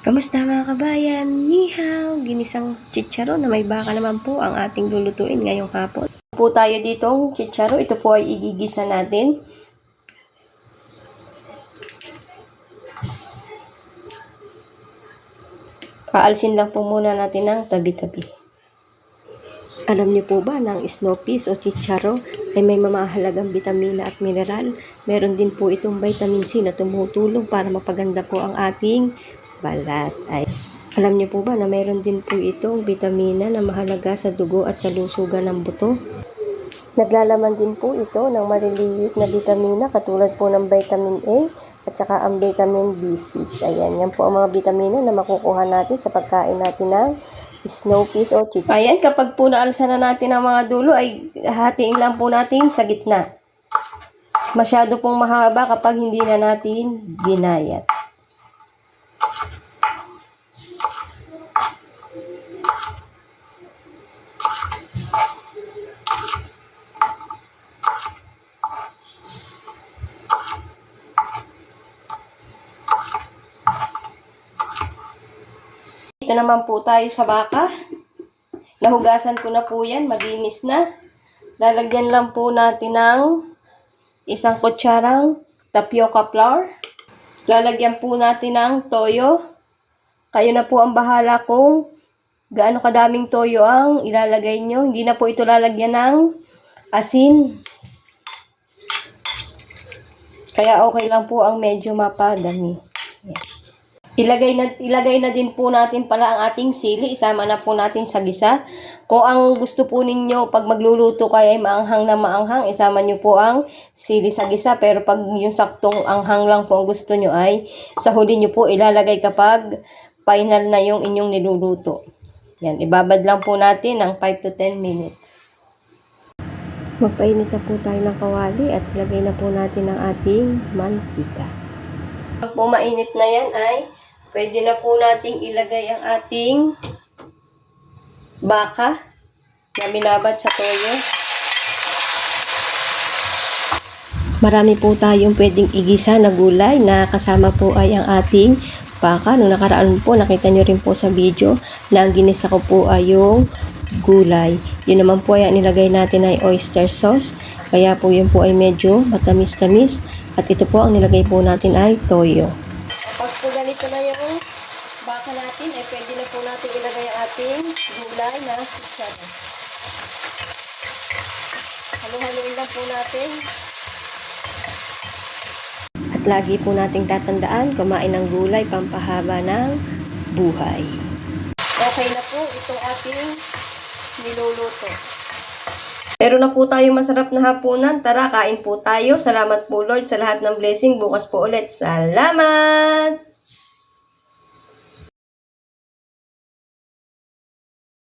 Kamusta mga kabayan? Nihaw! Ginisang chicharo na may baka naman po ang ating lulutuin ngayong hapon. Po tayo ditong chicharo. Ito po ay igigisa natin. Paalsin lang po muna natin ang tabi-tabi. Alam niyo po ba na ang snow peas o chicharo ay may mamahalagang bitamina at mineral? Meron din po itong vitamin C na tumutulong para mapaganda po ang ating balat. Alam niyo po ba na meron din po itong bitamina na mahalaga sa dugo at kalusugan ng buto? Naglalaman din po ito ng maliliit na bitamina katulad po ng vitamin A at saka ang vitamin B6. Ayan, yan po ang mga bitamina na makukuha natin sa pagkain natin ng snow peas o chicharo. Ayan, kapag po naalsa na natin ang mga dulo ay hatiin lang po natin sa gitna. Masyado pong mahaba kapag hindi na natin ginayat. Ito naman po tayo sa baka. Nahugasan ko na po yan. Malinis na. Lalagyan lang po natin ng isang kutsarang tapioca flour. Lalagyan po natin ng toyo. Kayo na po ang bahala kung gaano kadaming toyo ang ilalagay nyo. Hindi na po ito lalagyan ng asin. Kaya okay lang po ang medyo mapadami. Yes. Ilagay na din po natin pala ang ating sili. Isama na po natin sa gisa. Kung ang gusto po ninyo pag magluluto kayo ay maanghang na maanghang, isama nyo po ang sili sa gisa. Pero pag yung saktong anghang lang po ang gusto nyo ay sa huli nyo po ilalagay kapag final na yung inyong niluluto. Yan, ibabad lang po natin ng 5 to 10 minutes. Magpainit na po tayo ng kawali at ilagay na po natin ang ating mantika. Pag po mainit na yan ay pwede na po nating ilagay ang ating baka na binabad sa toyo. Marami po tayong pwedeng igisa na gulay na kasama po ay ang ating baka. Nung nakaraan po, nakita nyo rin po sa video na ang ginisa ko po ay yung gulay. Yun naman po ay nilagay natin ay oyster sauce. Kaya po yun po ay medyo matamis-tamis. At ito po ang nilagay po natin ay toyo. Kapag po ganito na yung baka natin, ay pwede na po natin ilagay ang ating gulay na chicharo. Halu-haluin lang po natin. At lagi po nating tatandaan, kumain ng gulay, pampahaba ng buhay. Okay na po itong ating niluluto. Pero na po tayo masarap na hapunan. Tara, kain po tayo. Salamat po Lord sa lahat ng blessing. Bukas po ulit. Salamat!